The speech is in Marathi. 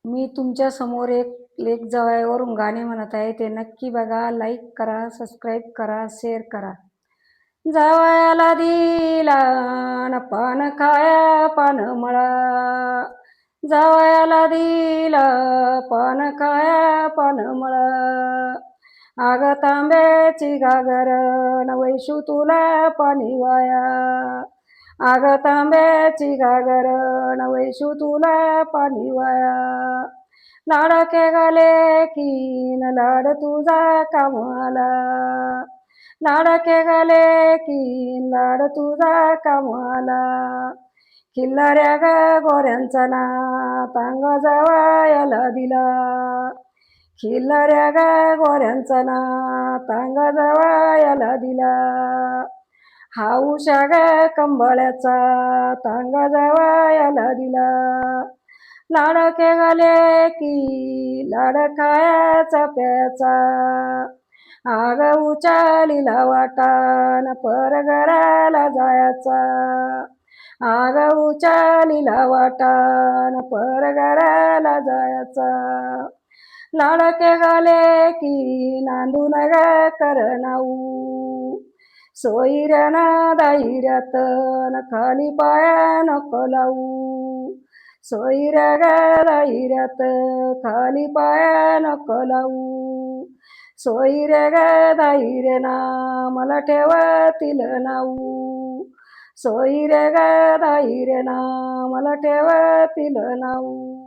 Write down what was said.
मी तुमच्या समोर एक लेक जावयावरून गाणे म्हणत आहे. ते नक्की बघा, लाईक करा, सबस्क्राईब करा, शेअर करा. जावयाला दिला न पान खाया पान मळा, जावयाला दिला पान खाया पान मळा. आग तांब्याची घागर न वैशू तुला पाणी वाया, आग तांब्याची घागर न वैशू तुला पाणी वाया. लाडके गाले की न लाड तुझा कामाला, लाडके गाले की लाड तुझा कामाला. किल्लाऱ्या ग गोऱ्यांचा ना तांग जावयाला दिला, खिल्लाऱ्या ग गोऱ्यांचा ना तांग जावयाला दिला. हाऊशा ग कंबळ्याचा तांग जावयाला दिला. लाडके गाले की लाड खायाचा प्याचा, आग उचालीला वाटान परगराला जायचा, आग उचालीला वाटान परगराला जायचा. लाडके गाले की नांदून ग करनाऊ, सोयीऱ्याना दायऱ्यात न खाली पाया नको लावू, सोयीऱ्या ग दायऱ्यात खाली पाया नको लावू. सोयीऱ्या ग दायऱ्याना मला ठेवतील नाऊ, सोयीऱ्या ग दायऱ्याना मला ठेवतील नाऊ.